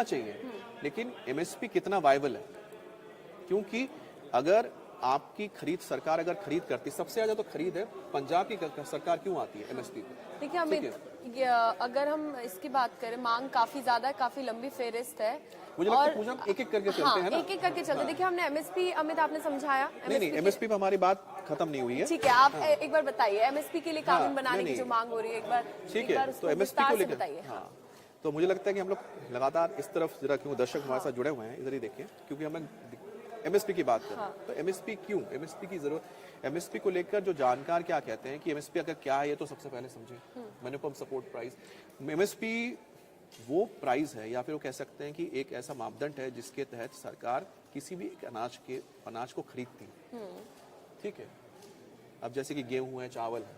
चाहिए, लेकिन एमएसपी कितना वायबल है? क्योंकि अगर आपकी खरीद सरकार अगर खरीद करती, सबसे ज्यादा तो खरीद है पंजाब की सरकार क्यों आती है एमएसपी पे? देखिए अमित, अगर हम इसकी बात करें, मांग काफी ज्यादा है, काफी लंबी फेरिस्त है। मुझे लगता है पूजा एक एक करके चलते हैं ना, एक एक करके चलते। देखिए हमने एमएसपी, अमित आपने समझाया नहीं एमएसपी पे हमारी बात खत्म नहीं हुई है। ठीक है, आप एक बार बताइए एमएसपी के लिए कानून बनाने की जो मांग हो रही है, एक बार ठीक है, तो एमएसपी को लेकर बताइए। हाँ, तो मुझे लगता है कि हम लोग लगातार इस तरफ जरा, क्यों दर्शक हमारे साथ जुड़े हुए हैं, इधर ही देखिए, क्योंकि हमें एमएसपी की बात करें तो एमएसपी क्यों, एमएसपी की जरूरत, एमएसपी को लेकर जो जानकार क्या कहते हैं कि एमएसपी अगर क्या है ये तो सबसे पहले समझे। मिनिमम सपोर्ट प्राइस, एमएसपी वो प्राइस है या फिर वो कह सकते हैं कि एक ऐसा मापदंड है जिसके तहत सरकार किसी भी एक अनाज को खरीदती है। ठीक है, अब जैसे कि गेहूं है, चावल है,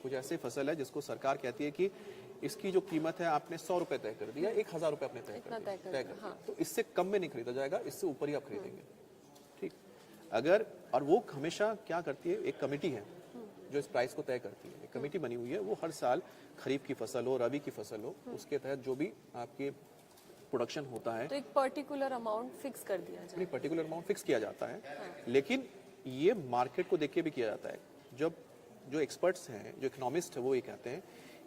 कुछ ऐसी फसल है जिसको सरकार कहती है कि इसकी जो कीमत है आपने 100 रुपए तय कर दिया, 1000 रुपए आपने तय कर दिया, तो इससे कम में नहीं खरीदा जाएगा, इससे ऊपर ही आप खरीदेंगे। ठीक, अगर, और वो हमेशा क्या करती है, एक कमेटी है जो इस प्राइस को तय करती है, एक कमेटी बनी हुई है, वो हर साल खरीफ की फसल हो, रबी की फसल हो, उसके तहत जो भी आपके प्रोडक्शन होता है, तो एक पर्टिकुलर अमाउंट फिक्स कर दिया जाए, पर्टिकुलर अमाउंट फिक्स किया जाता है। लेकिन ये मार्केट को देख के भी किया जाता है। जब जो एक्सपर्ट्स हैं, जो इकोनॉमिस्ट है, वो ये कहते हैं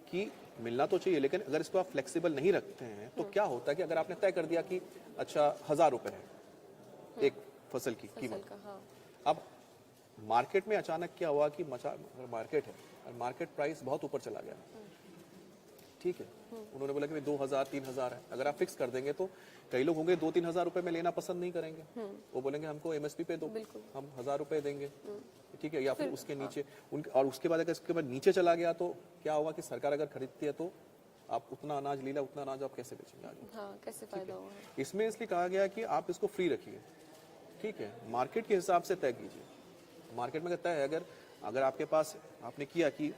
कि मिलना तो चाहिए, लेकिन अगर इसको आप फ्लेक्सिबल नहीं रखते हैं तो क्या होता है कि अगर आपने तय कर दिया कि अच्छा 1000 रुपए है एक फसल की कीमत, अब मार्केट में अचानक क्या हुआ कि मार्केट है और मार्केट प्राइस बहुत ऊपर चला गया, ठीक है, उन्होंने बोला कि 2000 3000 है, अगर आप फिक्स कर देंगे तो कई लोग होंगे 2-3 हजार रुपए में लेना पसंद नहीं करेंगे, वो बोलेंगे हमको एमएसपी पे दो, हम 1000 रुपए देंगे, ठीक है, या फिर उसके नीचे और उसके बाद अगर इसके बाद नीचे चला गया तो क्या होगा कि सरकार अगर खरीदती है तो आप उतना अनाज ले ला, उतना अनाज आप कैसे बेचेंगे आगे? कैसे फायदा होगा? इसमें इसलिए कहा गया कि आप इसको फ्री रखिए, ठीक है, मार्केट के हिसाब से तय कीजिए। मार्केट में कहता है अगर आपके पास आपने किया कि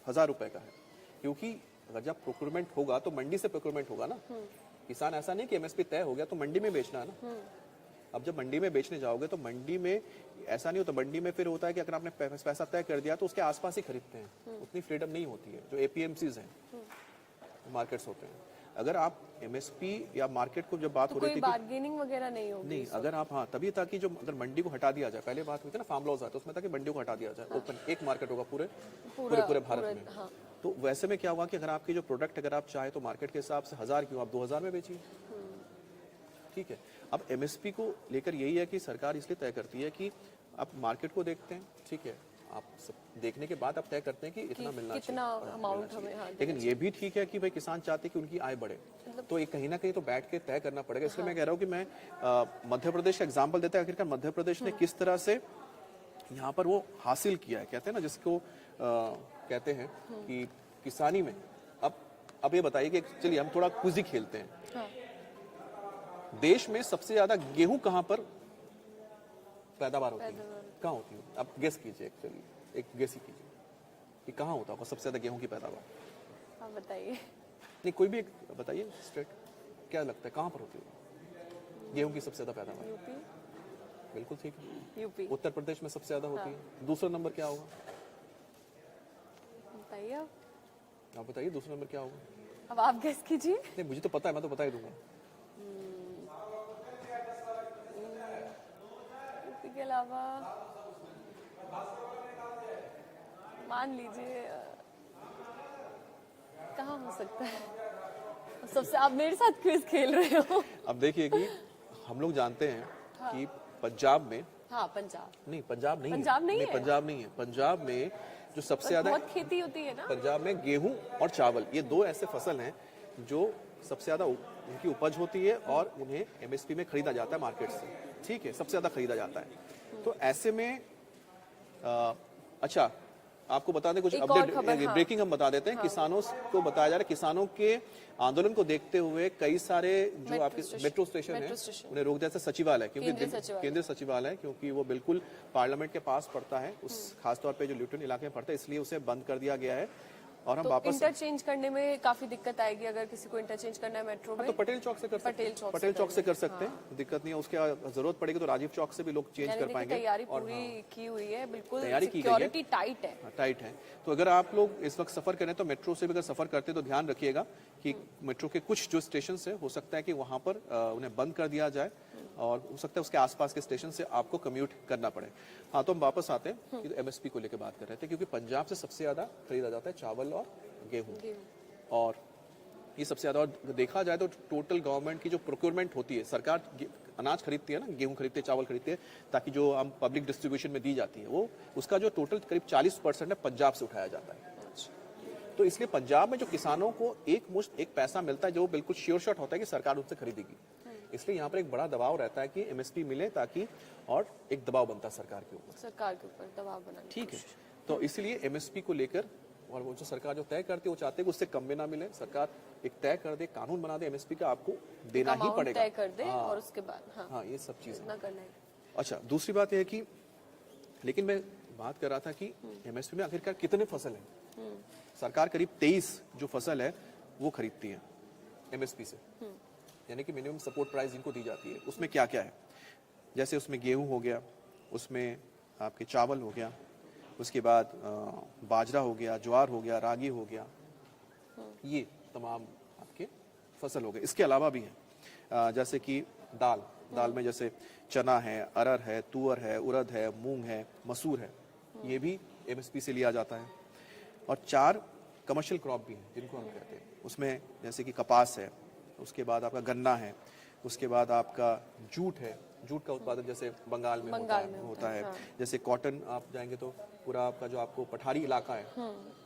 1000 रुपए का है, क्योंकि अगर जब प्रोक्योरमेंट होगा तो मंडी से प्रोक्योरमेंट होगा ना, किसान ऐसा नहीं कि एमएसपी तय हो गया तो मंडी में बेचना है ना। अब जब मंडी में बेचने जाओगे तो मंडी में ऐसा नहीं होता, मंडी में फिर होता है कि अगर आपने पैसा तय कर दिया तो उसके आसपास ही खरीदते हैं, उतनी फ्रीडम नहीं होती है जो एपीएमसीज हैं, मार्केट्स होते हैं। अगर आप एमएसपी या मार्केट को जब बात हो रही थी, बार्गेनिंग वगैरह नहीं होगी, नहीं, अगर आप तभी ताकि जो अगर मंडी को हटा दिया जाए, पहले बात हुई थी ना फार्म लॉज आते, उसमें था कि मंडी को हटा दिया जाए, ओपन एक मार्केट होगा पूरे भारत में। तो वैसे में क्या हुआ कि अगर आपकी जो प्रोडक्ट अगर आप चाहे तो मार्केट के हिसाब से 1000 क्यों, आप 2000 में बेचिए, ठीक है। अब एमएसपी को लेकर यही है कि सरकार इसलिए तय करती है कि आप मार्केट को देखते हैं, ठीक है, आप सब देखने के बाद आप तय करते हैं कि इतना मिलना चाहिए, अमाउंट हमें। लेकिन ये भी ठीक है कि भाई किसान चाहते हैं कि उनकी आय बढ़े, तो ये कहीं ना कहीं तो बैठ के तय करना पड़ेगा। इसलिए मैं कह रहा हूँ कि मैं मध्य प्रदेश का एग्जाम्पल देता है, आखिरकार मध्य प्रदेश ने किस तरह से यहाँ पर वो हासिल किया है, कहते हैं ना जिसको कहते हैं कि किसानी में। अब ये बताइए कि चलिए हम थोड़ा क्विज ही खेलते हैं, देश में सबसे ज्यादा गेहूं कहां पर पैदावार होती है, कहां होती है? आप गेस कीजिए, एक्चुअली एक गेस ही कीजिए कि कहां होता होगा सबसे ज्यादा गेहूं की पैदावार। आप बताइए। नहीं, कोई भी एक बताइए स्टेट, क्या लगता है कहां पर होती है गेहूं की सबसे ज्यादा पैदावार? यूपी। बिल्कुल ठीक है, यूपी। उत्तर प्रदेश में सबसे ज्यादा होती है। दूसरा नंबर क्या होगा बताइए आप बताइए, दूसरा नंबर क्या होगा? अब आप गेस कीजिए। नहीं, मुझे तो पता है, मैं तो बता ही दूंगा। के अलावा मान लीजिए कहाँ हो सकता है सबसे, आप मेरे साथ क्विज खेल रहे हो। अब देखिए कि हम लोग जानते हैं कि पंजाब में, पंजाब नहीं, पंजाब नहीं है, पंजाब नहीं है, पंजाब में जो सबसे ज्यादा बहुत खेती होती है ना, पंजाब में गेहूं और चावल, ये दो ऐसे फसल हैं जो सबसे ज्यादा उनकी उपज होती है और उन्हें एमएसपी में खरीदा जाता है मार्केट से, ठीक है, सबसे ज्यादा खरीदा जाता है। तो ऐसे में अच्छा आपको बता दें कुछ अपडेट, ब्रेकिंग हम बता देते हैं। किसानों को बताया जा रहा है, किसानों के आंदोलन को देखते हुए कई सारे जो आपके मेट्रो स्टेशन है उन्हें रोक दिया, जैसे सचिवालय, क्योंकि केंद्रीय सचिवालय, क्योंकि वो बिल्कुल पार्लियामेंट के पास पड़ता है, उस खासतौर पे जो ल्यूटन इलाके में पड़ता है, इसलिए उसे बंद कर दिया गया है। और हम तो वापस इंटरचेंज करने में काफी दिक्कत आएगी अगर किसी को इंटरचेंज करना है मेट्रो में। तो पटेल चौक से कर सकते पटेल हैं, चौक पटेल चौक से कर सकते हैं, दिक्कत नहीं है। उसके जरूरत पड़ेगी तो राजीव चौक से भी लोग चेंज यानी कर देखिए पाएंगे। तैयारी पूरी की हुई है, बिल्कुल तैयारी की गई है। सिक्योरिटी टाइट है। टाइट है। तो अगर आप लोग इस वक्त सफर करें तो मेट्रो से भी अगर सफर करते हैं तो ध्यान रखिएगा कि मेट्रो के कुछ जो स्टेशन है हो सकता है कि वहां पर उन्हें बंद कर दिया जाए और हो सकता है उसके आसपास के स्टेशन से आपको कम्यूट करना पड़े। हाँ, तो हम वापस आते हैं कि एमएसपी को लेकर बात कर रहे थे, क्योंकि पंजाब से सबसे ज्यादा खरीदा जाता है चावल और गेहूं, और ये सबसे ज्यादा। और देखा जाए तो टोटल गवर्नमेंट की जो प्रोक्योरमेंट होती है, सरकार अनाज खरीदती है ना, गेहूं खरीदते हैं, चावल खरीदते हैं, ताकि जो हम पब्लिक डिस्ट्रीब्यूशन में दी जाती है, वो उसका जो टोटल करीब 40% है पंजाब से उठाया जाता है। तो इसलिए पंजाब में जो किसानों को एक मुश्त एक पैसा मिलता है जो बिल्कुल श्योर शॉट होता है कि सरकार उनसे खरीदेगी, इसलिए यहाँ पर एक बड़ा दबाव रहता है कि एमएसपी मिले, ताकि और एक दबाव बनता है सरकार के ऊपर दबाव बनाने। ठीक है। तो इसलिए एमएसपी को लेकर, और वो जो सरकार जो तय करती है वो चाहते हैं कि उससे कम में ना मिले, सरकार एक तय कर दे, कानून बना दे, एमएसपी का आपको देना ही पड़ेगा, तय कर दे और उसके बाद हाँ ये सब चीजें ना करना है। अच्छा, दूसरी बात यह है कि, लेकिन मैं बात कर रहा था कि एमएसपी में आखिरकार कितने फसल हैं। सरकार करीब 23 जो फसल है वो खरीदती है एमएसपी से, यानी कि मिनिमम सपोर्ट प्राइस जिनको दी जाती है। उसमें क्या क्या है, जैसे उसमें गेहूं हो गया, उसमें आपके चावल हो गया, उसके बाद बाजरा हो गया, ज्वार हो गया, रागी हो गया, ये तमाम आपके फसल हो गए। इसके अलावा भी है जैसे कि दाल में जैसे चना है, अरहर है, तुअर है, उड़द है, मूंग है, मसूर है, ये भी एमएसपी से लिया जाता है। और 4 कमर्शियल क्रॉप भी हैं जिनको हम कहते हैं, उसमें जैसे कि कपास है, उसके बाद आपका गन्ना है, उसके बाद आपका जूट है, जूट का उत्पादन जैसे बंगाल में होता है। हाँ। जैसे कॉटन आप जाएंगे तो पूरा आपका जो आपको पठारी इलाका है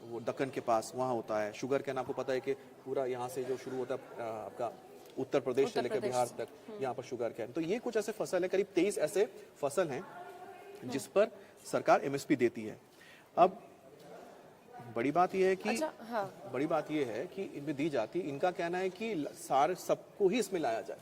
वो दक्कन के पास वहाँ होता है। शुगर कैन आपको पता है कि पूरा यहाँ से जो शुरू होता है आपका उत्तर प्रदेश से लेकर बिहार तक, यहाँ पर शुगर कैन। तो ये कुछ ऐसे फसल है, करीब 23 ऐसे फसल हैं जिस पर सरकार एमएसपी देती है। अब बड़ी बात यह है कि बड़ी बात यह है कि इनमें दी जाती, इनका कहना है कि सारे सबको ही इसमें लाया जाए,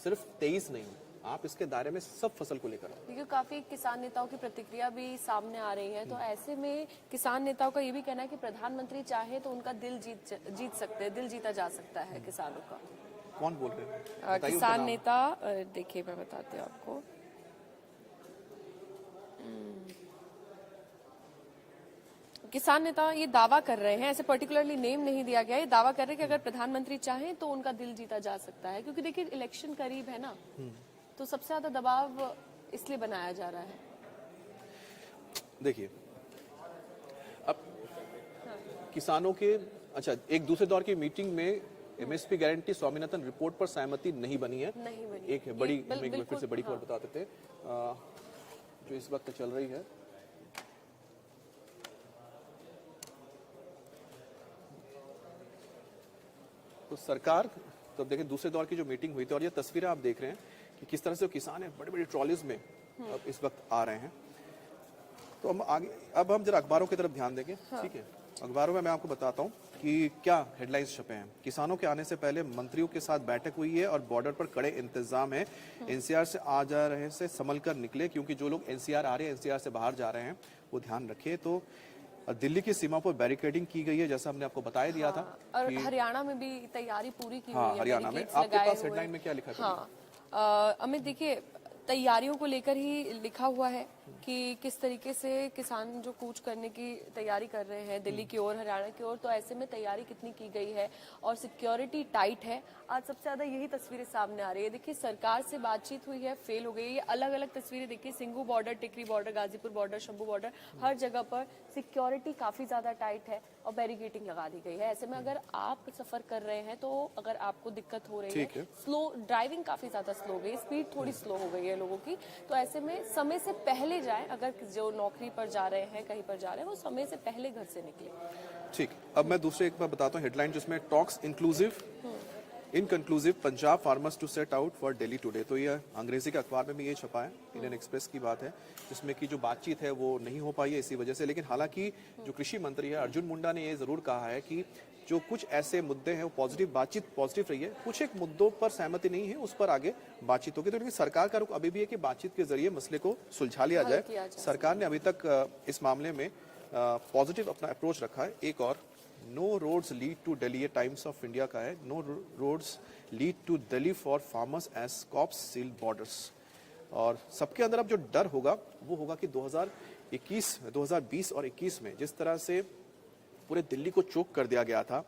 सिर्फ 23 नहीं, आप इसके दायरे में सब फसल को लेकर आओ। देखिए काफी किसान नेताओं की प्रतिक्रिया भी सामने आ रही है, तो ऐसे में किसान नेताओं का ये भी कहना है कि प्रधानमंत्री चाहे तो उनका दिल जीत सकते हैं, दिल जीता जा सकता है किसानों का। कौन बोल रहे हैं? किसान नेता, देखिए मैं बताती हूँ आपको। किसान नेता ये दावा कर रहे हैं, ऐसे पर्टिकुलरली नेम नहीं दिया गया, ये दावा कर रहे हैं कि अगर प्रधानमंत्री चाहें तो उनका दिल जीता जा सकता है, क्योंकि देखिए इलेक्शन करीब है ना, तो सबसे ज्यादा दबाव इसलिए बनाया जा रहा है। देखिए अब किसानों के, अच्छा, एक दूसरे दौर की मीटिंग में एमएसपी गारंटी स्वामीनाथन रिपोर्ट पर सहमति नहीं बनी है। एक है बड़ी, फिर से बड़ी खबर बता देते जो इस वक्त चल रही है। तो सरकार, तो देखिए दूसरे दौर की जो मीटिंग हुई थी, और ये तस्वीरें आप देख रहे हैं कि किस तरह से किसान है बड़ी बड़ी ट्रॉलीज में अब इस वक्त आ रहे हैं। तो हम आगे, अब हम जरा अखबारों की तरफ ध्यान देंगे। ठीक है, अखबारों में मैं आपको बताता हूँ कि क्या हेडलाइंस छपे हैं। किसानों के आने से पहले मंत्रियों के साथ बैठक हुई है और बॉर्डर पर कड़े इंतजाम है। एनसीआर से आ जा रहे से संभल कर निकले, क्योंकि जो लोग एनसीआर आ रहे हैं, एनसीआर से बाहर जा रहे हैं, वो ध्यान रखिए। तो दिल्ली की सीमा पर बैरिकेडिंग की गई है, जैसा हमने आपको बताया दिया था। और हरियाणा में भी तैयारी पूरी की हुई है। हरियाणा में आपके पास हेडलाइन में क्या लिखा है? अमित देखिए, तैयारियों को लेकर ही लिखा हुआ है कि किस तरीके से किसान जो कूच करने की तैयारी कर रहे हैं दिल्ली की ओर, हरियाणा की ओर, तो ऐसे में तैयारी कितनी की गई है और सिक्योरिटी टाइट है। आज सबसे ज्यादा यही तस्वीरें सामने आ रही है। देखिए सरकार से बातचीत हुई है, फेल हो गई है। ये अलग अलग तस्वीरें देखिए, Singhu border, Tikri border, Ghazipur border, Shambhu border, हर जगह पर सिक्योरिटी काफी ज्यादा टाइट है और बैरिकेडिंग लगा दी गई है। ऐसे में अगर आप सफर कर रहे हैं, तो अगर आपको दिक्कत हो रही है, स्लो ड्राइविंग काफी ज्यादा स्लो हो गई, स्पीड थोड़ी स्लो हो गई है लोगों की, तो ऐसे में समय से पहले जाएं। अगर जो नौकरी पर जा रहे हैं, कहीं पर जा रहे हैं, वो समय से पहले घर से निकले। ठीक, अब मैं दूसरे एक बार बताता हूँ हेडलाइन, जिसमें talks inclusive inconclusive, Punjab farmers to set out for Delhi today. तो ये अंग्रेजी के अखबार में भी ये छपा है, इंडियन एक्सप्रेस की बात है, जिसमें कि जो बातचीत है वो नहीं हो पाई है इसी वजह से। लेकिन हालांकि जो कृषि मंत्री है अर्जुन मुंडा ने ये जरूर कहा है कि जो कुछ ऐसे मुद्दे हैं वो बातचीत पॉजिटिव रही है, कुछ एक मुद्दों पर सहमति नहीं है, उस पर आगे बातचीत होगी। तो सरकार का रुख अभी भी है कि बातचीत के जरिए मसले को सुलझा लिया जाए। सरकार ने अभी तक इस मामले में पॉजिटिव अपना अप्रोच रखा है। एक और, no roads lead to Delhi, ये टाइम्स ऑफ इंडिया का है, no roads lead to Delhi for farmers as cops seal borders. और सबके अंदर अब जो डर होगा वो होगा कि 2020 और 21 में जिस तरह से पूरे दिल्ली को चोक कर दिया गया था,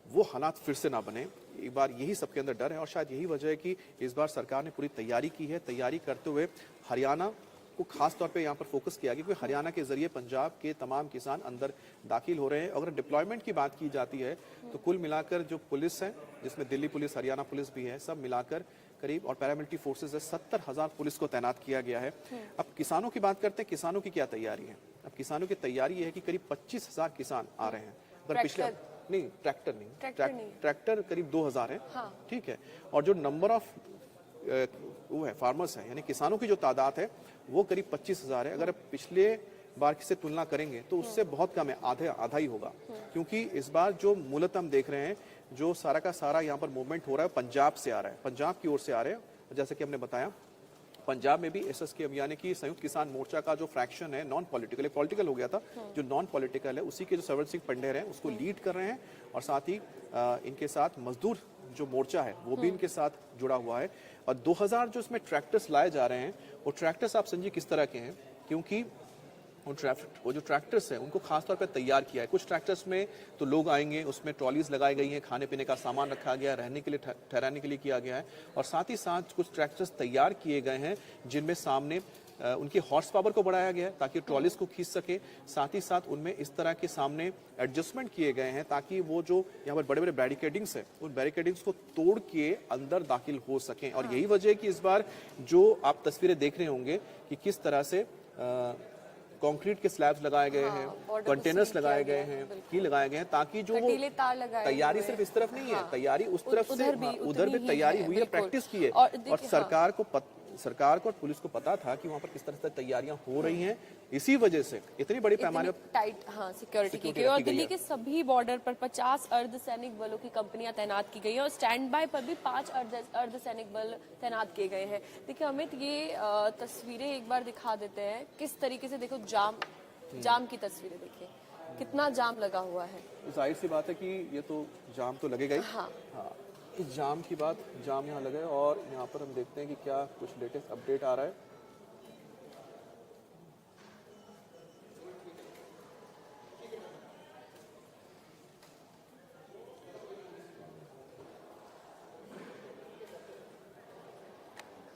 वो हालात फिर से ना बने। एक बार यही सबके अंदर डर है और शायद यही वजह है कि इस बार सरकार ने पूरी तैयारी की है। तैयारी करते हुए हरियाणा को खास तौर पे यहाँ पर फोकस किया गया, क्योंकि हरियाणा के जरिए पंजाब के तमाम किसान अंदर दाखिल हो रहे हैं। अगर डिप्लॉयमेंट की बात की जाती है तो कुल मिलाकर जो पुलिस है, जिसमें दिल्ली पुलिस, हरियाणा पुलिस भी है, सब मिलाकर करीब, और पैरामिलिट्री फोर्सेस है, 70,000 पुलिस को तैनात किया गया है। अब किसानों की बात करते हैं, किसानों की क्या तैयारी है? अब किसानों की तैयारी ये है कि करीब 25,000 किसान आ रहे हैं। अगर पिछले नहीं, ट्रैक्टर नहीं, ट्रैक्टर करीब 2,000 है। ठीक है। और जो नंबर ऑफ वो है फार्मर्स है, यानी किसानों की जो तादाद है वो करीब 25,000 है। अगर पिछले बार से तुलना करेंगे तो उससे बहुत कम है, आधा ही होगा। क्योंकि इस बार जो मूलतः हम देख रहे हैं, जो सारा का सारा यहाँ पर मूवमेंट हो रहा है पंजाब से आ रहा है, पंजाब की ओर से आ रहे हैं। जैसे कि हमने बताया, पंजाब में भी एसएसके यानी कि संयुक्त किसान मोर्चा का जो फ्रैक्शन है, नॉन पॉलिटिकल, पॉलिटिकल हो गया था, जो नॉन पॉलिटिकल है, उसी के जो सरवर सिंह पंडेर हैं उसको लीड कर रहे हैं। और साथ ही इनके साथ मजदूर जो मोर्चा है वो भी इनके साथ जुड़ा हुआ है। और 2000 जो इसमें ट्रैक्टर्स लाए जा रहे हैं, वो ट्रैक्टर्स आप समझिए किस तरह के हैं, क्योंकि वो जो ट्रैक्टर्स हैं उनको खास तौर पर तैयार किया है। कुछ ट्रैक्टर्स में तो लोग आएंगे, उसमें ट्रॉलीज लगाई गई हैं, खाने पीने का सामान रखा गया है, रहने के लिए, ठहराने के लिए किया गया है। और साथ ही साथ कुछ ट्रैक्टर्स तैयार किए गए हैं जिनमें सामने उनकी हॉर्स पावर को बढ़ाया गया है ताकि ट्रॉलीज को खींच सके। साथ ही साथ उनमें इस तरह के सामने एडजस्टमेंट किए गए हैं ताकि वो जो यहाँ पर बड़े बड़े बैरिकेडिंग्स है, उन बैरिकेडिंग्स को तोड़ के अंदर दाखिल हो सकें। और यही वजह है कि इस बार जो आप तस्वीरें देख रहे होंगे कि किस तरह से कंक्रीट के स्लैब्स लगाए गए हैं, कंटेनर्स लगाए गए हैं, की लगाए गए हैं, ताकि जो वो तैयारी सिर्फ इस तरफ नहीं है, तैयारी उस तरफ से उधर भी तैयारी हुई है, प्रैक्टिस की है। और सरकार को और पुलिस को पता था कि वहाँ पर किस तरह से तैयारियां हो रही हैं, इसी वजह से इतनी बड़ी पैमाने पर टाइट सिक्योरिटी की गई। और दिल्ली के सभी बॉर्डर पर 50 अर्धसैनिक बलों की कंपनियां तैनात की गई हैं और स्टैंड बाय पर भी 5 अर्धसैनिक बल तैनात किए गए हैं। देखिए अमित, ये तस्वीरें एक बार दिखा देते हैं किस तरीके से। देखो जाम की तस्वीरें देखिए, कितना जाम लगा हुआ है। जाहिर सी बात है कि ये तो जाम तो लगेगा ही। हाँ। इस जाम की बात, जाम यहाँ लगा है। और यहाँ पर हम देखते हैं कि क्या कुछ लेटेस्ट अपडेट आ रहा है।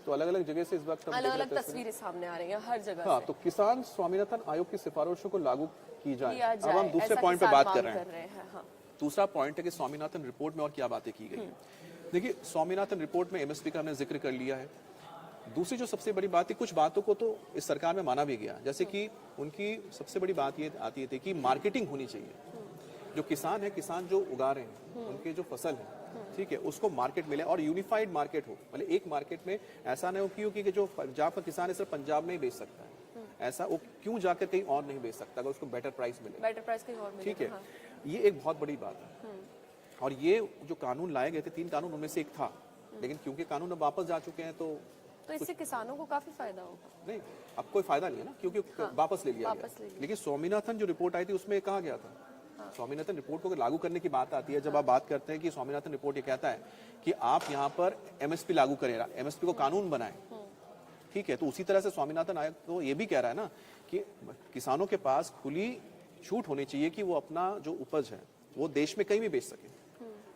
तो अलग अलग जगह से इस वक्त अलग अलग तस्वीरें सामने आ रही हैं हर जगह। हाँ, तो किसान स्वामीनाथन आयोग की सिफारिशों को लागू की जाए। अब हम दूसरे पॉइंट पे बात कर रहे हैं। हाँ। दूसरा पॉइंट है कि स्वामीनाथन रिपोर्ट में और क्या बातें की गई। देखिए, स्वामीनाथन रिपोर्ट में एमएसपी का हमने जिक्र कर लिया है। दूसरी जो सबसे बड़ी बात है, कुछ बातों को तो इस सरकार में माना भी गया, जैसे कि उनकी सबसे बड़ी बात ये आती थी कि मार्केटिंग होनी चाहिए। जो किसान है, किसान जो उगा रहे हैं, उनके जो फसल है, ठीक है, उसको मार्केट मिले और यूनिफाइड मार्केट हो। मतलब एक मार्केट में ऐसा नहीं हो कि जो पंजाब का किसान है सिर्फ पंजाब में ही बेच सकता है, ऐसा वो क्यों जाकर कहीं और नहीं बेच सकता अगर उसको बेटर प्राइस मिले, बेटर प्राइस कहीं और मिले। ठीक है। ये एक बहुत बड़ी बात है। और ये जो कानून लाए गए थे, 3 कानून, उनमें से एक था, लेकिन क्योंकि कानून अब वापस जा चुके हैं तो इससे किसानों को काफी फायदा होगा। नहीं, अब कोई फायदा नहीं है ना, क्योंकि वापस ले लिया गया। लेकिन स्वामीनाथन जो रिपोर्ट आई थी उसमें कहा गया था, स्वामीनाथन रिपोर्ट को लागू करने की बात आती है, जब आप बात करते हैं कि स्वामीनाथन रिपोर्ट ये कहता है कि आप यहाँ पर एमएसपी लागू करें, एमएसपी को कानून बनाएं, ठीक है। तो उसी तरह से स्वामीनाथन आयोग तो ये भी कह रहा है ना कि किसानों के पास खुली छूट होनी चाहिए कि वो अपना जो उपज है वो देश में कहीं भी बेच सके।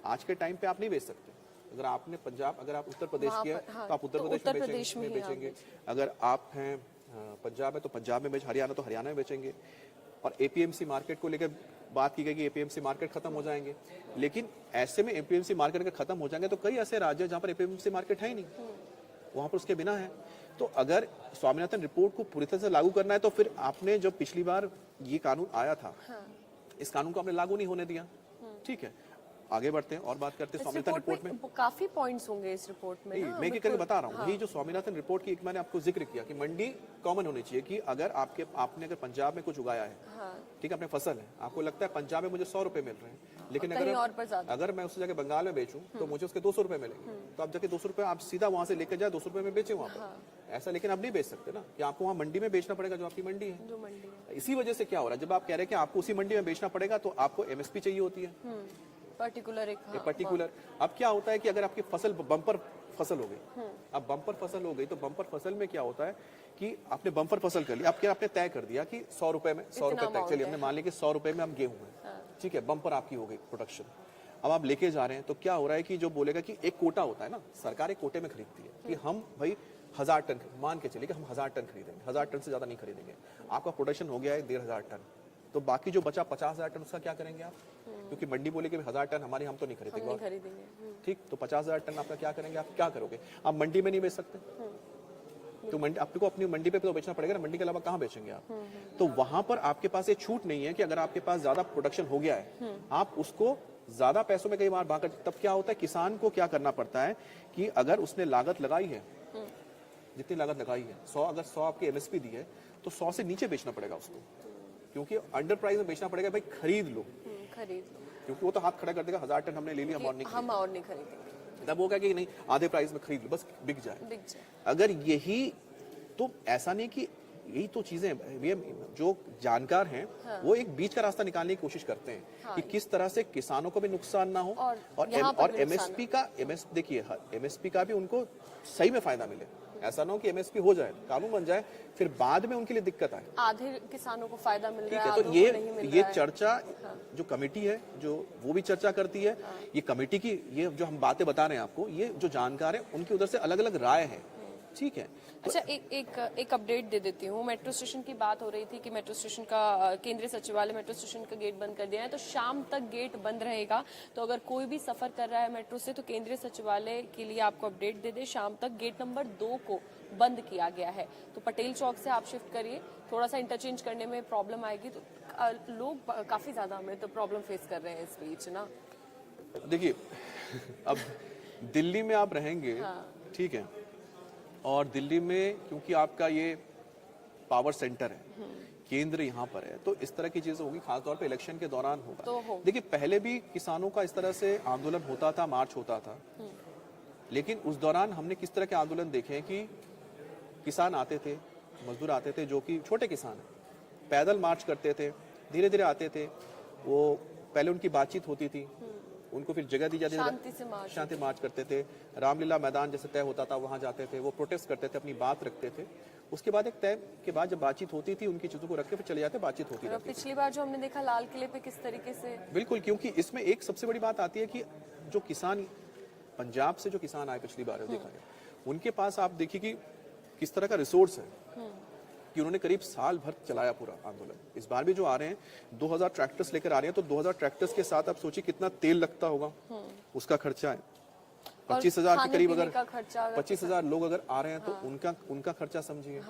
आज के टाइम पे आप नहीं बेच सकते। अगर आपने पंजाब, अगर आप उत्तर प्रदेश की है तो आप उत्तर प्रदेश में बेचेंगे, अगर आप हैं पंजाब है तो पंजाब में हरियाणा तो हरियाणा में बेचेंगे। और एपीएमसी मार्केट को लेकर बात की गई कि एपीएमसी मार्केट खत्म हो जाएंगे, लेकिन ऐसे में एपीएमसी मार्केट अगर खत्म हो जाएंगे तो कई ऐसे राज्य जहां पर एपीएमसी मार्केट है ही नहीं, वहां पर उसके बिना है। तो अगर स्वामीनाथन रिपोर्ट को पूरी तरह से लागू करना है तो फिर आपने जब पिछली बार ये कानून आया था, इस कानून को आपने लागू नहीं होने दिया, ठीक है। आगे बढ़ते हैं और बात करते हैं इस स्वामीनाथन रिपोर्ट में। काफी पॉइंट्स होंगे इस रिपोर्ट में ना, मैं एक करके बता रहा हूँ। यही जो स्वामीनाथन रिपोर्ट की एक मैंने आपको जिक्र किया कि मंडी कॉमन होनी चाहिए, कि अगर आपने अगर पंजाब में कुछ उगाया है, ठीक है, अपने फसल है, आपको लगता है पंजाब में मुझे 100 रुपए मिल रहे हैं, लेकिन अगर मैं उससे जाके बंगाल में बेचूं तो मुझे उसके 200 रुपए मिलेंगे, तो आप जाके 200 रुपए आप सीधा वहां से लेकर जाए 200 रुपए में बेचे वहां पर। ऐसा लेकिन आप नहीं बेच सकते ना, कि आपको वहां मंडी में बेचना पड़ेगा जो आपकी मंडी है। इसी वजह से क्या हो रहा है, जब आप कह रहे हैं कि आपको उसी मंडी में बेचना पड़ेगा तो आपको एमएसपी चाहिए होती है पर्टिकुलर पर्टिकुलर। अब क्या होता है कि अगर आपकी फसल बम्पर फसल हो गई, अब बम्पर फसल हो गई तो बम्पर फसल में क्या होता है कि आपने बम्पर फसल कर लिया, आपने तय कर दिया कि 100 रुपए में 100 रुपए तय, चलिए हमने मान लिया कि 100 रुपए में हम गेहूं है, ठीक है, बम्पर आपकी हो गई प्रोडक्शन। अब आप लेके जा रहे हैं तो क्या हो रहा है कि जो बोलेगा कि एक कोटा होता है ना, सरकार एक कोटे में खरीदती है कि हम भाई 1000 टन मान के चलिए कि हम 1000 टन खरीदेंगे, 1000 टन से ज्यादा नहीं खरीदेंगे। आपका प्रोडक्शन हो गया है 1500 टन, तो बाकी जो बचा 50,000 टन उसका क्या करेंगे आप, क्योंकि मंडी बोले कि 1000 टन हमारी हम तो नहीं खरीदेंगे, ठीक, तो 50,000 टन आपका क्या करेंगे, आप क्या करोगे, आप मंडी में नहीं बेच सकते, तो मंडी आपको अपनी मंडी पे तो बेचना पड़ेगा ना, मंडी के अलावा कहाँ बेचेंगे आप। तो वहां पर आपके पास ये छूट नहीं है कि अगर आपके पास ज्यादा प्रोडक्शन हो गया है आप उसको ज्यादा पैसों में कई बार भाग, तब क्या होता है किसान को क्या करना पड़ता है कि अगर उसने लागत लगाई है, जितनी लागत लगाई है 100, अगर 100 आपकी एमएसपी दी है तो 100 से नीचे बेचना पड़ेगा उसको, क्योंकि अंडर प्राइस में बेचना पड़ेगा, भाई खरीद लो, क्योंकि वो तो हाथ खड़ा कर देगा 1000 टन हमने ले लिया, हम और नहीं खरीदेंगे, तब वो कहेगा कि नहीं आधे प्राइस में खरीद लो बस बिक जाए। अगर यही तो ऐसा नहीं कि यही तो चीजें ये जो जानकार हैं वो एक बीच का रास्ता निकालने की कोशिश करते हैं कि किस तरह से किसानों को भी नुकसान ना हो और एमएसपी का देखिए एमएसपी का भी उनको सही में फायदा मिले। ऐसा ना हो कि एमएसपी हो जाए, कानून बन जाए, फिर बाद में उनके लिए दिक्कत आए, आधे किसानों को फायदा मिल रहा है, तो ये चर्चा जो कमेटी है जो वो भी चर्चा करती है, ये कमेटी की ये जो हम बातें बता रहे हैं आपको, ये जो जानकार है उनकी उधर से अलग अलग राय है, ठीक है। तो अच्छा एक अपडेट दे देती हूँ। मेट्रो स्टेशन की बात हो रही थी कि मेट्रो स्टेशन का केंद्रीय सचिवालय मेट्रो स्टेशन का गेट बंद कर दिया है, तो शाम तक गेट बंद रहेगा। तो अगर कोई भी सफर कर रहा है मेट्रो से तो केंद्रीय सचिवालय के लिए आपको अपडेट दे दे, शाम तक गेट नंबर 2 को बंद किया गया है। तो पटेल चौक से आप शिफ्ट करिए, थोड़ा सा इंटरचेंज करने में प्रॉब्लम आएगी, तो लोग काफी ज्यादा हमें तो प्रॉब्लम फेस कर रहे हैं इस बीच ना। देखिए अब दिल्ली में आप रहेंगे, ठीक है, और दिल्ली में क्योंकि आपका ये पावर सेंटर है, केंद्र यहाँ पर है, तो इस तरह की चीजें होगी, खासतौर पे इलेक्शन के दौरान होगा। तो देखिए पहले भी किसानों का इस तरह से आंदोलन होता था, मार्च होता था, लेकिन उस दौरान हमने किस तरह के आंदोलन देखे हैं कि किसान आते थे, मजदूर आते थे जो कि छोटे किसान हैं, पैदल मार्च करते थे, धीरे धीरे आते थे, वो पहले उनकी बातचीत होती थी, उनको फिर जगह दी जाती थी, शांति मार्च करते थे, रामलीला मैदान जैसे तय होता था वहां जाते थे, वो प्रोटेस्ट करते थे, अपनी बात रखते थे। उसके बाद एक तय के बाद जब बातचीत होती थी उनकी चीजों को रख के फिर चले जाते, बातचीत होती रहती थी। पिछली बार जो हमने देखा लाल किले पे किस तरीके से, बिल्कुल, क्योंकि इसमें एक सबसे बड़ी बात आती है कि जो किसान पंजाब से जो किसान आए पिछली बार देखा गया, उनके पास आप देखिए कि किस तरह का रिसोर्स है कि उन्होंने करीब साल भर चलाया पूरा आंदोलन। इस बार भी जो आ रहे हैं 2000 ट्रैक्टर्स लेकर आ रहे हैं, तो 2000 ट्रैक्टर्स के साथ आप सोचिए कितना तेल लगता होगा, उसका खर्चा है 25,000 के करीब, अगर 25,000 लोग अगर आ रहे हैं तो उनका खर्चा समझिए।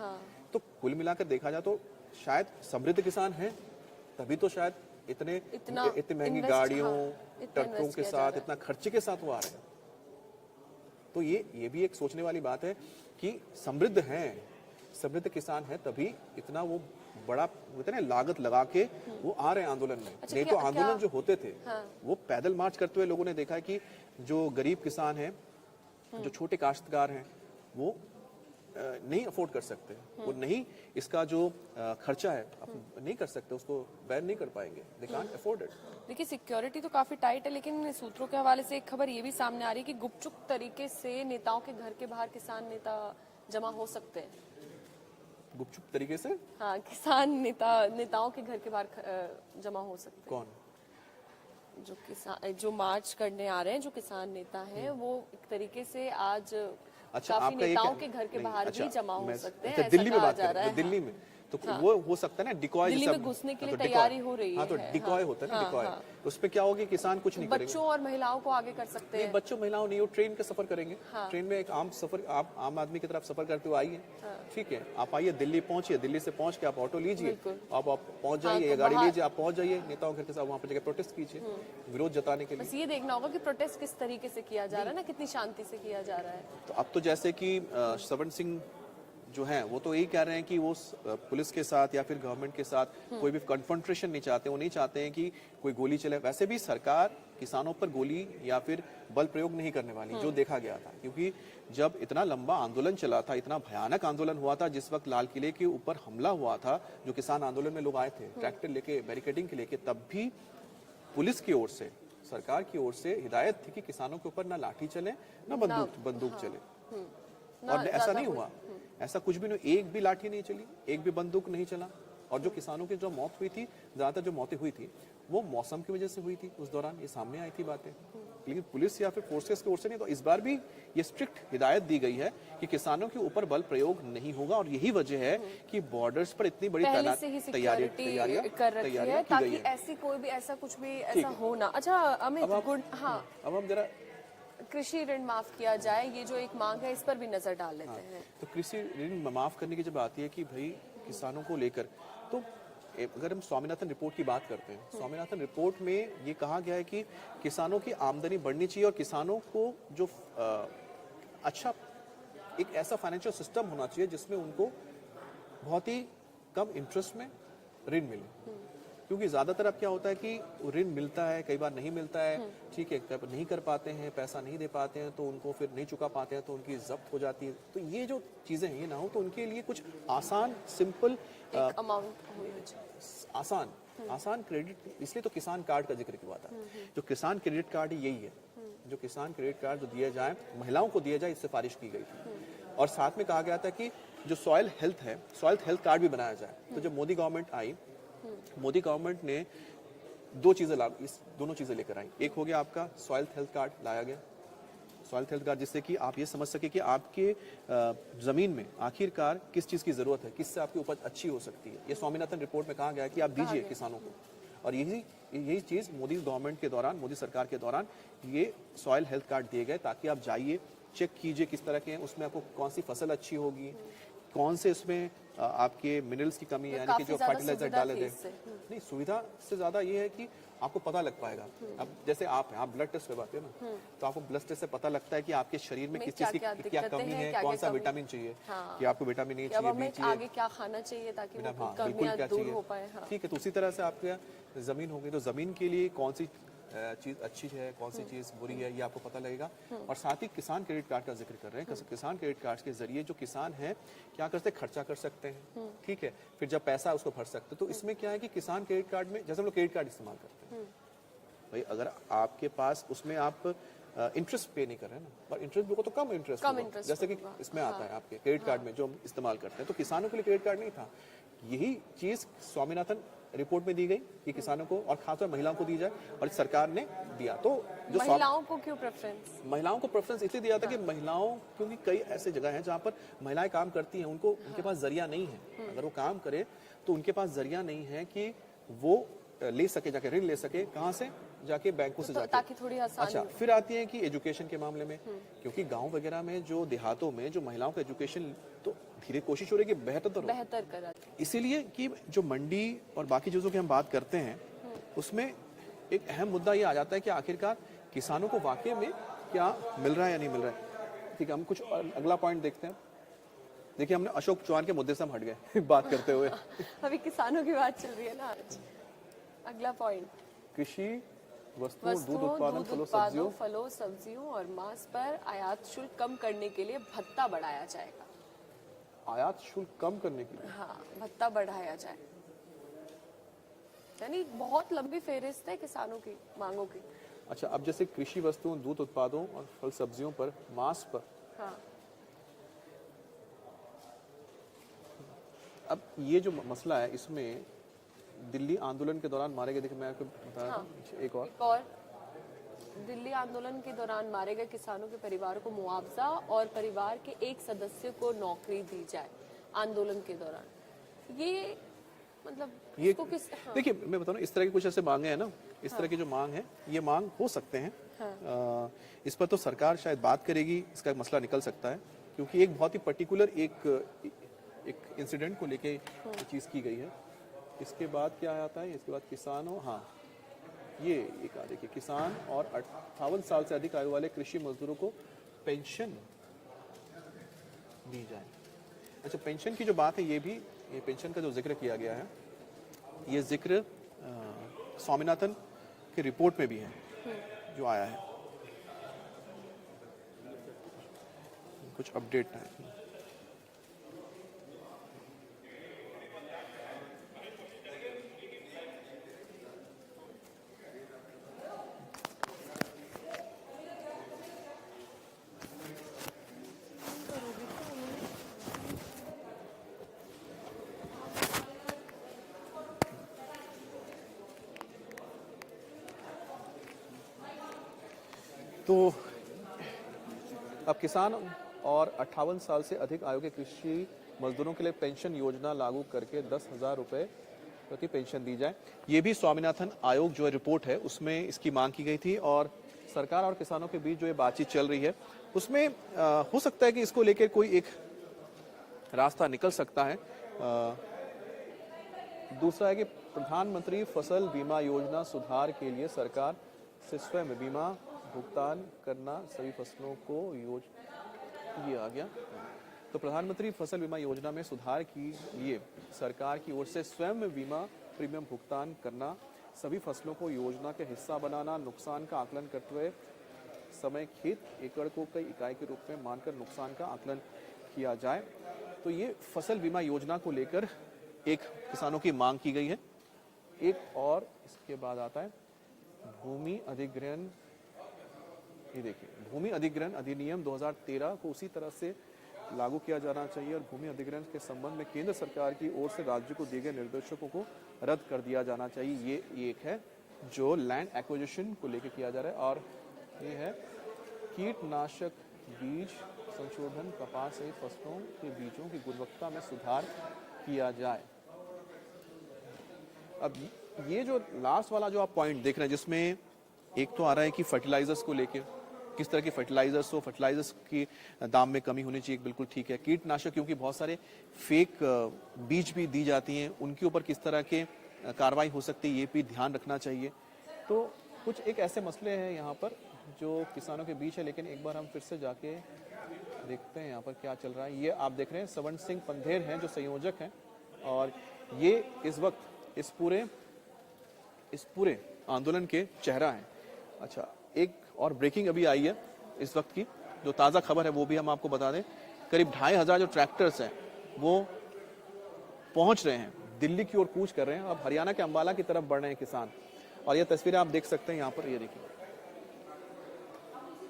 तो कुल मिलाकर देखा जाए तो शायद समृद्ध किसान है, तभी तो शायद इतनी महंगी गाड़ियों ट्रकों के साथ इतना खर्चे के साथ वो आ रहे हैं। तो ये भी एक सोचने वाली बात है कि समृद्ध हैं, समृद्ध किसान है, तभी इतना वो बड़ा इतने लागत लगा के वो आ रहे हैं आंदोलन में। नहीं तो आंदोलन जो होते थे वो पैदल मार्च करते हुए लोगों ने देखा है कि जो गरीब किसान हैं, जो छोटे काश्तकार हैं, वो नहीं अफोर्ड कर सकते, वो नहीं इसका जो खर्चा है नहीं कर सकते, उसको बैर नहीं कर पाएंगे, दे कांट अफोर्ड इट। देखिए सिक्योरिटी तो काफी टाइट है, लेकिन सूत्रों के हवाले से एक खबर ये भी सामने आ रही है कि गुपचुप तरीके से नेताओं के घर के बाहर किसान नेता जमा हो सकते हैं। गुपचुप तरीके से? हाँ, किसान नेताओं के घर के बाहर जमा हो सकते हैं। कौन? जो मार्च करने आ रहे हैं, जो किसान नेता हैं, वो एक तरीके से आज अच्छा, काफी नेताओं के घर के बाहर भी जमा हो सकते हैं। दिल्ली में बात कर रहे हैं, दिल्ली में तो वो हो सकता है ना डिकॉय, दिल्ली में घुसने के लिए तैयारी हो रही हाँ, तो है। डिकॉय होता है ना, डिकॉय। उसमें क्या होगी, किसान कुछ नहीं करेगा। बच्चों और महिलाओं को आगे कर सकते हैं। बच्चों महिलाओं नहीं, वो ट्रेन का सफर करेंगे। ट्रेन में एक आम सफर, आप आम आदमी की तरफ सफर करते हुए आइए, ठीक है, आप आइए दिल्ली पहुंचिए, दिल्ली से पहुंच के आप ऑटो लीजिए, आप पहुंच जाइए, या गाड़ी लीजिए, आप पहुंच जाइए, नेताओं के साथ वहां पर जाकर प्रोटेस्ट कीजिए, विरोध जताने के लिए। बस ये देखना होगा कि प्रोटेस्ट किस तरीके से किया जा रहा है ना, कितनी शांति से किया जा रहा है। तो अब तो जैसे कि श्रवण सिंह जो हैं वो तो यही कह रहे हैं कि वो पुलिस के साथ या फिर गवर्नमेंट के साथ कोई भी कन्फ्रंटेशन नहीं चाहते, वो नहीं चाहते हैं कि कोई गोली चले। वैसे भी सरकार किसानों पर गोली या फिर बल प्रयोग नहीं करने वाली, जो देखा गया था, क्योंकि जब इतना लंबा आंदोलन चला था, इतना भयानक आंदोलन हुआ था, जिस वक्त लाल किले के ऊपर हमला हुआ था, जो किसान आंदोलन में लोग आए थे ट्रैक्टर लेके, बैरिकेडिंग के लेके, तब भी पुलिस की ओर से, सरकार की ओर से हिदायत थी कि किसानों के ऊपर ना लाठी चले ना बंदूक चले, और ऐसा नहीं हुआ, ऐसा कुछ भी नहीं, एक भी लाठी नहीं चली, एक भी बंदूक नहीं चला। और जो किसानों की जो मौत हुई थी, ज्यादातर जो मौतें हुई थी वो मौसम की वजह से हुई थी, उस दौरान ये सामने आई थी बातें, लेकिन पुलिस या फिर फोर्सेस की ओर से नहीं। तो इस बार भी ये स्ट्रिक्ट हिदायत दी गई है कि किसानों के ऊपर बल प्रयोग नहीं होगा, और यही वजह है कि बॉर्डर्स पर इतनी बड़ी तैयारियां कर रखी है ताकि ऐसी कोई भी ऐसा कुछ भी ऐसा हो ना। अच्छा अमित, हाँ, अब हम जरा कृषि ऋण माफ किया जाए, ये जो एक मांग है, इस पर भी नजर डाल लेते हैं। तो कृषि ऋण माफ करने की जब आती है कि भाई किसानों को लेकर, तो अगर हम स्वामीनाथन रिपोर्ट की बात करते हैं, स्वामीनाथन रिपोर्ट में ये कहा गया है कि किसानों की आमदनी बढ़नी चाहिए, और किसानों को जो अच्छा एक ऐसा फाइनेंशियल सिस्टम होना चाहिए जिसमें उनको बहुत ही कम इंटरेस्ट में ऋण मिले, क्योंकि ज्यादातर अब क्या होता है कि ऋण मिलता है, कई बार नहीं मिलता है, ठीक है, नहीं कर पाते हैं, पैसा नहीं दे पाते हैं, तो उनको फिर नहीं चुका पाते हैं, तो उनकी जब्त हो जाती है। तो ये जो चीजें हैं, ये ना हो, तो उनके लिए कुछ आसान, सिंपल अमाउंट, आसान क्रेडिट, इसलिए तो किसान कार्ड का जिक्र किया था। जो किसान क्रेडिट कार्ड यही है, जो किसान क्रेडिट कार्ड जो दिया जाए, महिलाओं को दिया जाए, इस सिफारिश की गई थी। और साथ में कहा गया था कि जो सॉइल हेल्थ है, सॉइल हेल्थ कार्ड भी बनाया जाए। तो जब मोदी गवर्नमेंट आई, मोदी गवर्नमेंट ने दोनों चीजें लेकर आई। एक हो गया आपका सॉइल हेल्थ कार्ड लाया गया, सॉइल हेल्थ कार्ड, जिससे कि आप ये समझ सके कि आपके जमीन में आखिरकार किस चीज की जरूरत है, किससे आपकी उपज अच्छी हो सकती है। ये स्वामीनाथन रिपोर्ट में कहा गया है कि आप दीजिए किसानों को, और यही चीज मोदी गवर्नमेंट के दौरान, मोदी सरकार के दौरान ये सॉइल हेल्थ कार्ड दिए गए, ताकि आप जाइए, चेक कीजिए किस तरह के हैं, उसमें आपको कौन सी फसल अच्छी होगी, कौन से उसमें आपके मिनरल्स की कमी, यानी कि जो फर्टिलाइजर डाले थे। नहीं, सुविधा से ज्यादा ये है कि आपको पता लग पाएगा। अब जैसे आप ब्लड टेस्ट करवाते हैं ना, तो आपको ब्लड टेस्ट से पता लगता है कि आपके शरीर में किस चीज की क्या कमी है, कौन सा विटामिन चाहिए, कि आपको विटामिन ए चाहिए, बी चाहिए, आगे क्या खाना चाहिए ताकि वो बिल्कुल क्या चाहिए, ठीक है। तो उसी तरह से आपके जमीन होगी, तो जमीन के लिए कौन सी चीज अच्छी है, कौन सी चीज बुरी है, ये आपको पता लगेगा। और साथ ही किसान क्रेडिट कार्ड का जिक्र कर रहे हैं। किसान क्रेडिट कार्ड के जरिए जो किसान है क्या करते हैं, खर्चा कर सकते हैं, ठीक है, फिर जब पैसा है उसको भर सकते हैं। तो इसमें क्या है कि किसान क्रेडिट कार्ड में, जैसे हम लोग क्रेडिट कार्ड इस्तेमाल करते हैं, भाई अगर आपके पास उसमें आप इंटरेस्ट पे नहीं कर रहे हैं ना, और इंटरेस्ट भी हो तो कम इंटरेस्ट जैसे कि इसमें आता है आपके क्रेडिट कार्ड में जो हम इस्तेमाल करते हैं। तो किसानों के लिए क्रेडिट कार्ड नहीं था। यही चीज स्वामीनाथन रिपोर्ट में दी गई कि किसानों को और खासतौर महिलाओं को दी जाए, और सरकार ने दिया। तो जो महिलाओं को क्यों प्रेफरेंस? महिलाओं को प्रेफरेंस इसलिए दिया था कि महिलाओं, क्योंकि कई ऐसे जगह हैं जहां पर महिलाएं काम करती हैं, उनके पास जरिया नहीं है, अगर वो काम करे तो उनके पास जरिया नहीं है कि वो ले सके, जाके ऋण ले सके, कहां से, जाके बैंकों से जाके, ताकि थोड़ी आसानी। अच्छा, फिर आती है कि एजुकेशन के मामले में, क्योंकि गांव वगैरह में जो देहातों में जो महिलाओं का एजुकेशन, तो धीरे कोशिश हो रही है कि बेहतर करा, इसीलिए कि जो मंडी और बाकी चीजों की हम बात करते हैं, उसमें एक अहम मुद्दा ये आ जाता है कि आखिरकार किसानों को वाकई में क्या मिल रहा है या नहीं मिल रहा है। ठीक है, हम कुछ अगला पॉइंट देखते हैं। देखिए, हमने अशोक चौहान के मुद्दे से हम हट गए बात करते हुए। अभी किसानों की बात चल रही है ना आज। अगला पॉइंट, कृषि वस्तुओं, दूध उत्पादन, फलों, सब्जियों और मांस पर आयात शुल्क कम करने के लिए भत्ता बढ़ाया जाएगा। आयात शुल्क कम करने के लिए, हाँ, भत्ता बढ़ाया जाए, यानी बहुत लंबी फेहरिस्त है किसानों की मांगों की। अच्छा, अब जैसे कृषि वस्तुओं, दूध उत्पादों और फल सब्जियों पर, मांस पर, हाँ, अब ये जो मसला है, इसमें दिल्ली आंदोलन के दौरान मारे गए, देखिए मैं आपको बता रहा था, एक और दिल्ली आंदोलन के दौरान मारे गए किसानों के परिवारों को मुआवजा और परिवार के एक सदस्य को नौकरी दी जाए आंदोलन के दौरान। ये मतलब ये इसको किस हाँ, देखिए, मैं बताऊँ ना, इस तरह की कुछ ऐसे मांगे हैं ना, इस तरह की जो मांग है, ये मांग हो सकते हैं। इस पर तो सरकार शायद बात करेगी, इसका मसला निकल सकता है, क्योंकि एक बहुत ही पर्टिकुलर एक इंसिडेंट को लेके ये चीज़ की गई है। इसके बाद क्या आता है, इसके बाद किसानों, हाँ ये एक देखिए, किसान और 58 साल से अधिक आयु वाले कृषि मजदूरों को पेंशन दी जाए। अच्छा, पेंशन की जो बात है, ये पेंशन का जो जिक्र किया गया है, ये जिक्र स्वामीनाथन की रिपोर्ट में भी है जो आया है। कुछ अपडेट है। तो अब किसान और 58 साल से अधिक आयु के कृषि मजदूरों के लिए पेंशन योजना लागू करके 10,000 रुपए प्रति पेंशन दी जाए। ये भी स्वामीनाथन आयोग जो रिपोर्ट है उसमें इसकी मांग की गई थी, और सरकार और किसानों के बीच जो ये बातचीत चल रही है उसमें हो सकता है कि इसको लेकर कोई एक रास्ता निकल सकता है। दूसरा है कि प्रधानमंत्री फसल बीमा योजना सुधार के लिए सरकार से स्वयं बीमा भुगतान करना सभी फसलों को ये आ गया। तो प्रधानमंत्री फसल बीमा योजना में सुधार के लिए सरकार की ओर से स्वयं बीमा प्रीमियम भुगतान करना, सभी फसलों को योजना के हिस्सा बनाना, नुकसान का आकलन करते हुए समय खेत एकड़ को कई इकाई के रूप में मानकर नुकसान का आकलन किया जाए। तो ये फसल बीमा योजना को लेकर एक किसानों की मांग की गई है। एक और इसके बाद आता है भूमि अधिग्रहण। ये देखिए, भूमि अधिग्रहण अधिनियम 2013 को उसी तरह से लागू किया जाना चाहिए, और भूमि अधिग्रहण के संबंध में केंद्र सरकार की ओर से राज्य को दिए गए निर्देशों को रद्द कर दिया जाना चाहिए। ये एक है जो लैंड एक्विजिशन को लेकर किया जा रहा है। और ये है कीटनाशक बीज संशोधन, कपास सहित फसलों के बीजों की गुणवत्ता में सुधार किया जाए। अब ये जो लास्ट वाला जो आप पॉइंट देख रहे हैं, जिसमें एक तो आ रहा है कि फर्टिलाइजर्स को लेके किस तरह के फर्टिलाइजर्स हो, फर्टिलाइजर्स की दाम में कमी होनी चाहिए, बिल्कुल ठीक है। कीटनाशक, क्योंकि बहुत सारे फेक बीज भी दी जाती हैं, उनके ऊपर किस तरह के कार्रवाई हो सकती है, ये भी ध्यान रखना चाहिए। तो कुछ एक ऐसे मसले हैं यहाँ पर जो किसानों के बीच है, लेकिन एक बार हम फिर से जाके देखते हैं यहाँ पर क्या चल रहा है। ये आप देख रहे हैं स्वर्ण सिंह पंधेर हैं जो संयोजक हैं, और ये इस वक्त इस पूरे आंदोलन के चेहरा हैं। अच्छा, एक और ब्रेकिंग अभी आई है इस वक्त की, जो ताज़ा खबर है वो भी हम आपको बता दें। करीब 2,500 जो ट्रैक्टर्स हैं वो पहुंच रहे हैं, दिल्ली की ओर कूच कर रहे हैं। अब हरियाणा के अंबाला की तरफ बढ़ रहे हैं किसान, और ये तस्वीरें आप देख सकते हैं यहाँ पर। ये देखिए,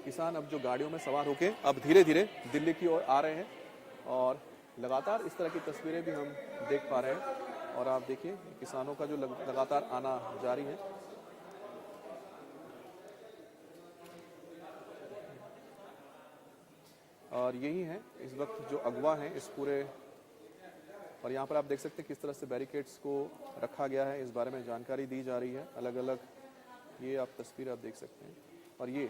किसान अब जो गाड़ियों में सवार होकर अब धीरे धीरे दिल्ली की ओर आ रहे हैं, और लगातार इस तरह की तस्वीरें भी हम देख पा रहे हैं। और आप देखिए किसानों का जो लगातार आना जारी है। और यही है इस वक्त जो अगवा हैं इस पूरे, और यहाँ पर आप देख सकते हैं किस तरह से बैरिकेड्स को रखा गया है, इस बारे में जानकारी दी जा रही है अलग अलग। ये आप तस्वीर आप देख सकते हैं, और ये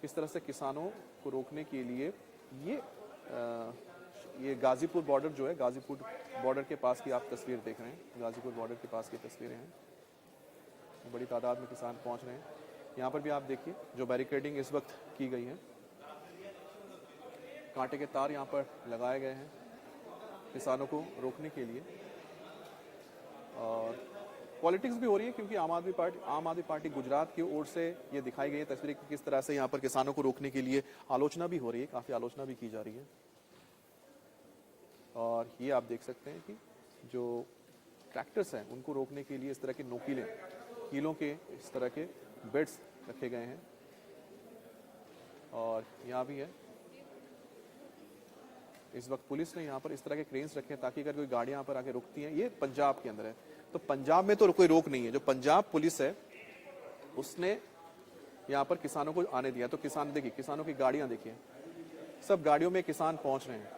किस तरह से किसानों को रोकने के लिए ये गाजीपुर बॉर्डर जो है, गाजीपुर बॉर्डर के पास की आप तस्वीर देख रहे हैं। गाजीपुर बॉर्डर के पास की तस्वीरें हैं, बड़ी तादाद में किसान पहुंच रहे हैं। यहाँ पर भी आप देखिए जो बैरिकेडिंग इस वक्त की गई है, कांटे के तार यहाँ पर लगाए गए हैं किसानों को रोकने के लिए। और पॉलिटिक्स भी हो रही है, क्योंकि आम आदमी पार्टी गुजरात की ओर से ये दिखाई गई है तस्वीरें कि किस तरह से यहाँ पर किसानों को रोकने के लिए आलोचना भी हो रही है, काफी आलोचना भी की जा रही है। और ये आप देख सकते हैं कि जो ट्रैक्टर्स हैं उनको रोकने के लिए इस तरह के नोकीले कीलों के इस तरह के बेड्स रखे गए हैं। और यहाँ भी है, इस वक्त पुलिस ने यहाँ पर इस तरह के क्रेन्स रखे हैं ताकि अगर कोई गाड़ियां यहाँ पर आके रुकती हैं, ये पंजाब के अंदर है, तो पंजाब में तो कोई रोक नहीं है। जो पंजाब पुलिस है उसने यहाँ पर किसानों को आने दिया। तो किसान देखिए, किसानों की गाड़ियां देखिए, सब गाड़ियों में किसान पहुंच रहे हैं,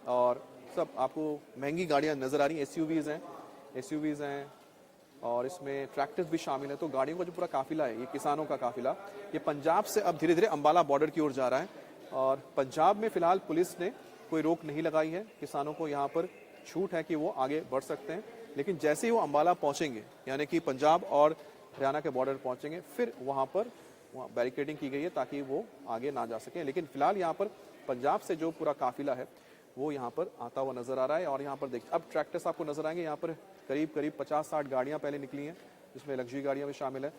और सब आपको महंगी गाड़ियां नजर आ रही हैं, एसयूवीज हैं और इसमें ट्रैक्टर्स भी शामिल है। तो गाड़ियों का जो पूरा काफिला है, ये किसानों का काफिला, ये पंजाब से अब धीरे धीरे अंबाला बॉर्डर की ओर जा रहा है। और पंजाब में फिलहाल पुलिस ने कोई रोक नहीं लगाई है, किसानों को यहाँ पर छूट है कि वो आगे बढ़ सकते हैं। लेकिन जैसे ही वो अंबाला पहुंचेंगे, यानी कि पंजाब और हरियाणा के बॉर्डर पहुंचेंगे, फिर वहां पर बैरिकेडिंग की गई है ताकि वो आगे ना जा सकें। लेकिन फिलहाल यहाँ पर पंजाब से जो पूरा काफिला है वो यहाँ पर आता हुआ नजर आ रहा है। और यहाँ पर देखिए अब ट्रैक्टर्स आपको नजर आएंगे, यहाँ पर करीब 50-60 गाड़ियां पहले निकली हैं, जिसमें लग्जरी गाड़ियां भी शामिल है।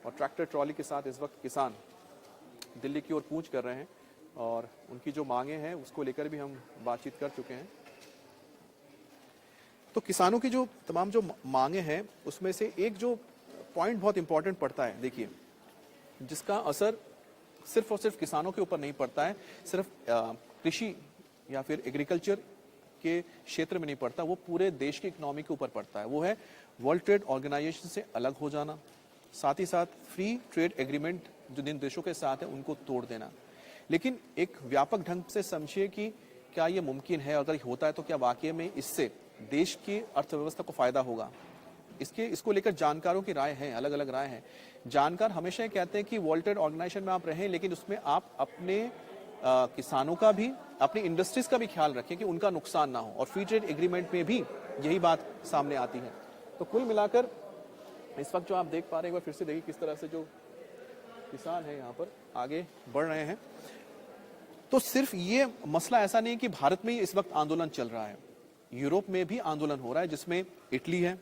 और ट्रैक्टर ट्रॉली के साथ इस वक्त किसान दिल्ली की ओर कूच कर रहे हैं और उनकी जो मांगे हैं उसको लेकर भी हम बातचीत कर चुके हैं। तो किसानों की जो तमाम जो मांगे हैं उसमें से एक जो पॉइंट बहुत इंपॉर्टेंट पड़ता है, देखिए, जिसका असर सिर्फ और सिर्फ किसानों के ऊपर नहीं पड़ता है, सिर्फ कृषि या फिर एग्रीकल्चर के क्षेत्र में नहीं पड़ता, वो पूरे देश की इकोनॉमी के ऊपर पड़ता है। वो है वर्ल्ड ट्रेड ऑर्गेनाइजेशन से अलग हो जाना, साथ ही साथ फ्री ट्रेड एग्रीमेंट जो जिन देशों के साथ है उनको तोड़ देना। लेकिन एक व्यापक ढंग से समझिए कि क्या ये मुमकिन है, अगर होता है तो क्या वाकई में इससे देश की अर्थव्यवस्था को फायदा होगा। इसको लेकर जानकारों की राय है, अलग अलग राय है। जानकार हमेशा कहते हैं कि वर्ल्ड ट्रेड ऑर्गेनाइजेशन में आप रहें, लेकिन उसमें आप अपने किसानों का भी, अपनी इंडस्ट्रीज का भी ख्याल रखें कि उनका नुकसान ना हो। और फ्री ट्रेड एग्रीमेंट में भी यही बात सामने आती है। तो कुल मिलाकर इस वक्त जो आप देख पा रहे हैं, एक बार फिर से देखिए किस तरह से जो किसान है यहाँ पर आगे बढ़ रहे हैं। तो सिर्फ ये मसला ऐसा नहीं कि भारत में इस वक्त आंदोलन चल रहा है, यूरोप में भी आंदोलन हो रहा है, जिसमें इटली है,